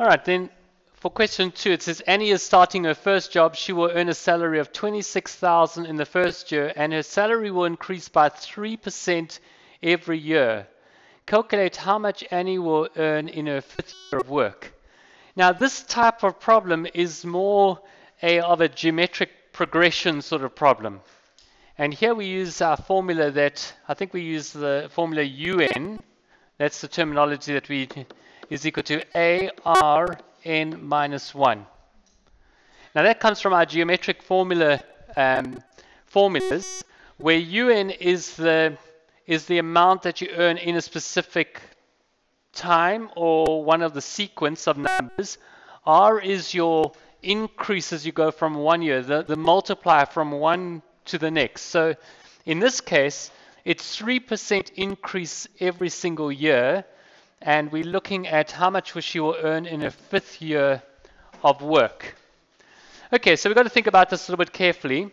All right, then for question 2, it says Annie is starting her first job. She will earn a salary of 26,000 in the first year, and her salary will increase by 3% every year. Calculate how much Annie will earn in her 5th year of work. Now, this type of problem is more of a geometric progression sort of problem. And here we use our formula that, I think we use the formula UN. That's the terminology that we is equal to ARN minus 1. Now that comes from our geometric formulas, where UN is the amount that you earn in a specific time or one of the sequence of numbers. R is your increase as you go from one year, the multiplier from one to the next. So in this case, it's 3% increase every single year, and we're looking at how much she will earn in her 5th year of work. Okay, so we've got to think about this a little bit carefully.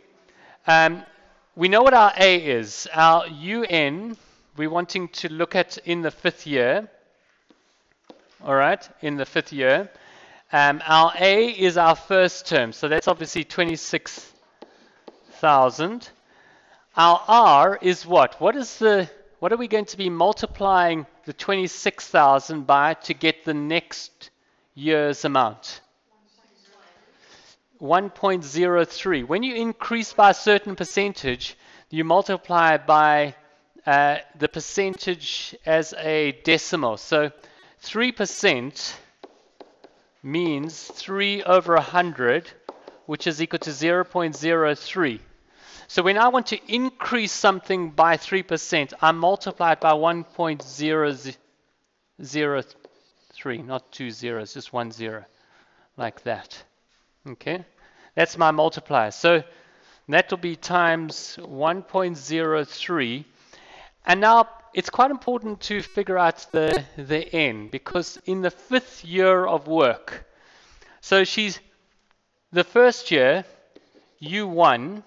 We know what our A is. Our UN, we're wanting to look at in the 5th year. All right, in the 5th year. Our A is our first term, so that's obviously 26,000. Our R is what? What are we going to be multiplying the 26,000 by to get the next year's amount? 1.03. When you increase by a certain percentage, you multiply by the percentage as a decimal. So 3% means 3 over 100, which is equal to 0.03. So when I want to increase something by 3%, I multiply it by 1.003, not 2 zeros, just 1 0, like that. Okay, that's my multiplier. So that will be times 1.03. And now it's quite important to figure out the n, because in the 5th year of work, so she's the first year, U1,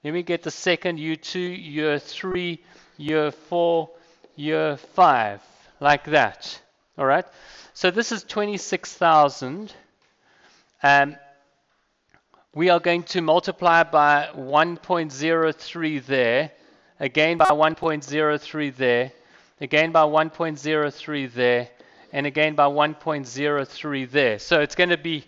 then we get the second, U2, year 3, year 4, year 5, like that. All right. So this is 26,000. We are going to multiply by 1.03 there, again by 1.03 there, again by 1.03 there, and again by 1.03 there. So it's going to be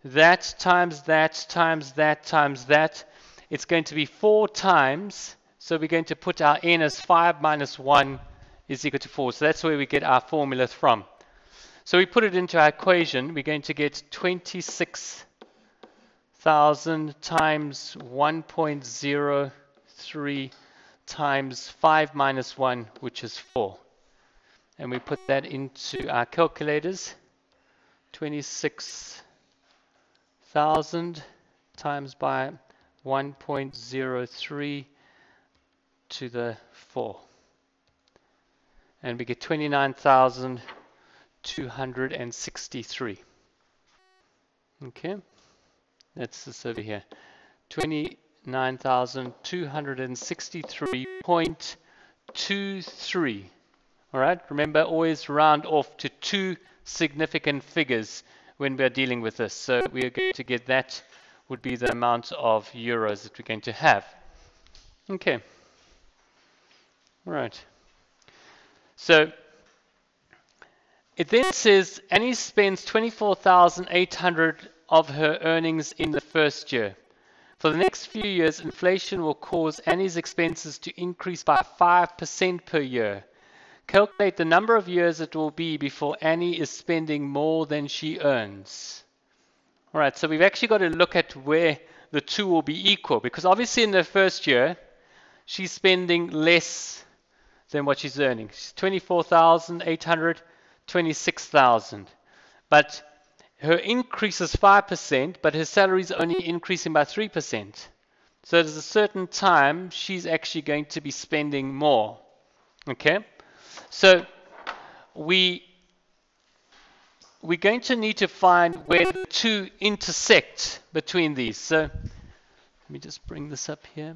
that times that times that times that. It's going to be 4 times, so we're going to put our n as 5 minus 1 is equal to 4. So that's where we get our formula from. So we put it into our equation. We're going to get 26,000 times 1.03 times 5 minus 1, which is 4. And we put that into our calculators. 26,000 times by 1.03 to the 4. And we get 29,263. Okay, that's this over here. 29,263.23. All right, remember, always round off to 2 significant figures when we're dealing with this. So we are going to get that would be the amount of euros that we're going to have. Okay. All right. So it then says Annie spends 24,800 of her earnings in the first year. For the next few years, inflation will cause Annie's expenses to increase by 5% per year. Calculate the number of years it will be before Annie is spending more than she earns. All right, so we've actually got to look at where the two will be equal, because obviously in the first year, she's spending less than what she's earning. She's 24,800, 26,000. But her increase is 5%, but her salary is only increasing by 3%. So there's a certain time she's actually going to be spending more. Okay? So we're going to need to find where the two intersect between these. So let me just bring this up here.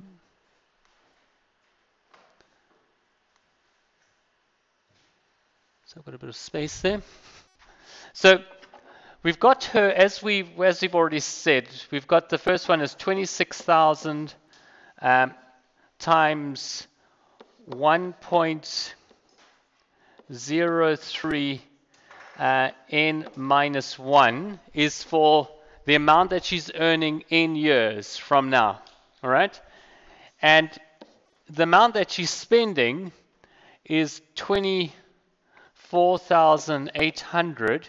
So I've got a bit of space there. So we've got her, as we've already said, we've got the first one is 26,000 times 1.03 n minus 1 is for the amount that she's earning in years from now. All right? And the amount that she's spending is 24,800,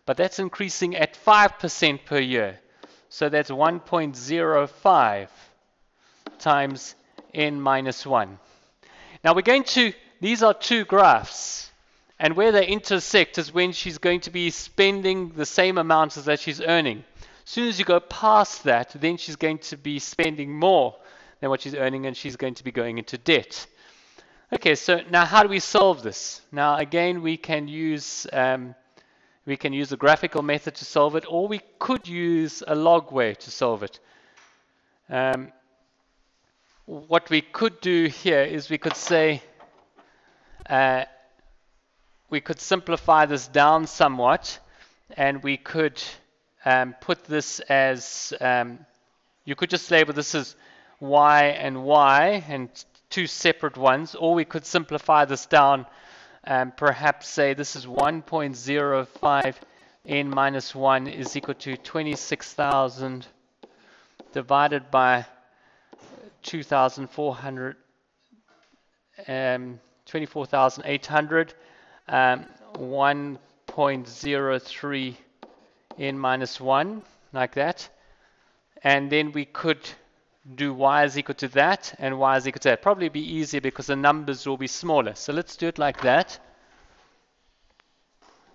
but that's increasing at 5% per year. So that's 1.05 times n minus 1. Now we're going to, these are two graphs, and where they intersect is when she's going to be spending the same amount as that she's earning. As soon as you go past that, then she's going to be spending more than what she's earning, and she's going to be going into debt. Okay, so now how do we solve this? Now again, we can use a graphical method to solve it, or we could use a log way to solve it. What we could do here is we could say, we could simplify this down somewhat, and we could put this as, you could just label this as y and two separate ones, or we could simplify this down and perhaps say this is 1.05 n minus 1 is equal to 26,000 divided by 2,400, 24,800, 1.03 n minus 1, like that. And then we could do y is equal to that and y is equal to that. Probably be easier because the numbers will be smaller. So let's do it like that.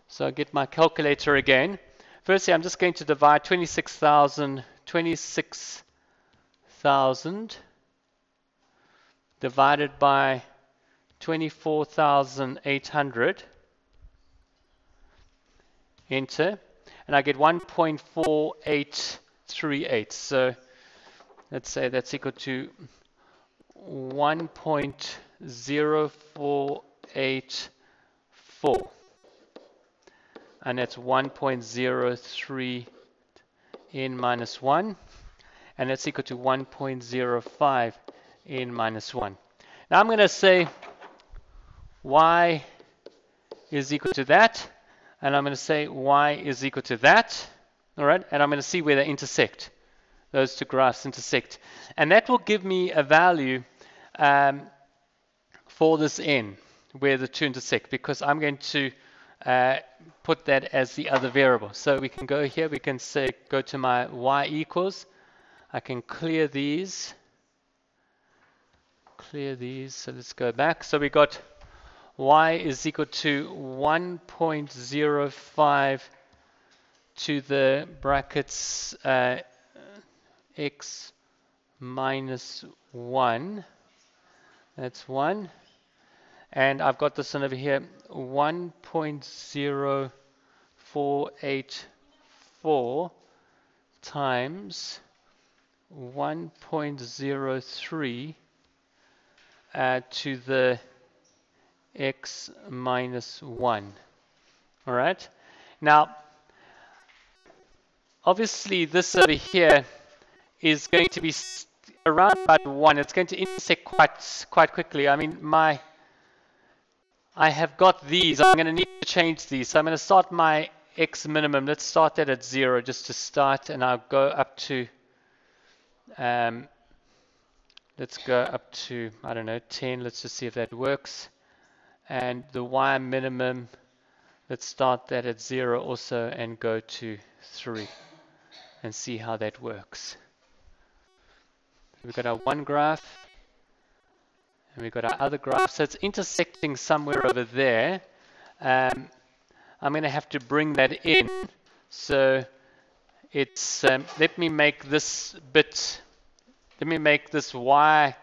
So I get my calculator again. Firstly, I'm just going to divide 26,000 divided by 24,800. Enter. And I get 1.4838. So let's say that's equal to 1.0484. And that's 1.03 n minus 1. And that's equal to 1.05 n minus 1. Now I'm going to say y is equal to that. And I'm going to say y is equal to that. All right. And I'm going to see where they intersect. Those two graphs intersect. And that will give me a value for this n, where the two intersect, because I'm going to put that as the other variable. So we can go here, we can say, go to my y equals. I can clear these. So let's go back. So we got y is equal to 1.05 to the brackets x minus 1. That's 1. And I've got this one over here, 1.0484 times 1.03 to the x minus 1. All right. Now, obviously, this over here is going to be around about 1. It's going to intersect quite quickly. I mean, I have got these. I'm going to need to change these. So I'm going to start my x minimum. Let's start that at 0 just to start, and I'll go up to, let's go up to, I don't know, 10. Let's just see if that works. And the y minimum, let's start that at 0 also and go to 3 and see how that works. We've got our one graph and we've got our other graph. So it's intersecting somewhere over there. I'm going to have to bring that in. So it's, let me make this y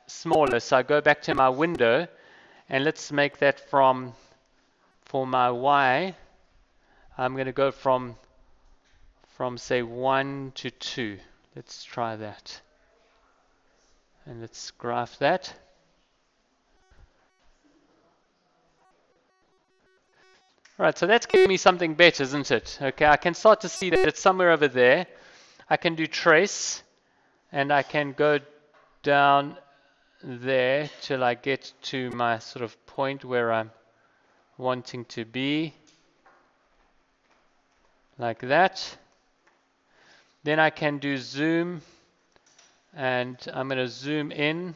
smaller. So I go back to my window and let's make that for my y, I'm going to go from say 1 to 2. Let's try that. And let's graph that. All right, so that's giving me something better, isn't it? Okay, I can start to see that it's somewhere over there. I can do trace, and I can go down there till I get to my sort of point where I'm wanting to be, like that. Then I can do zoom, and I'm going to zoom in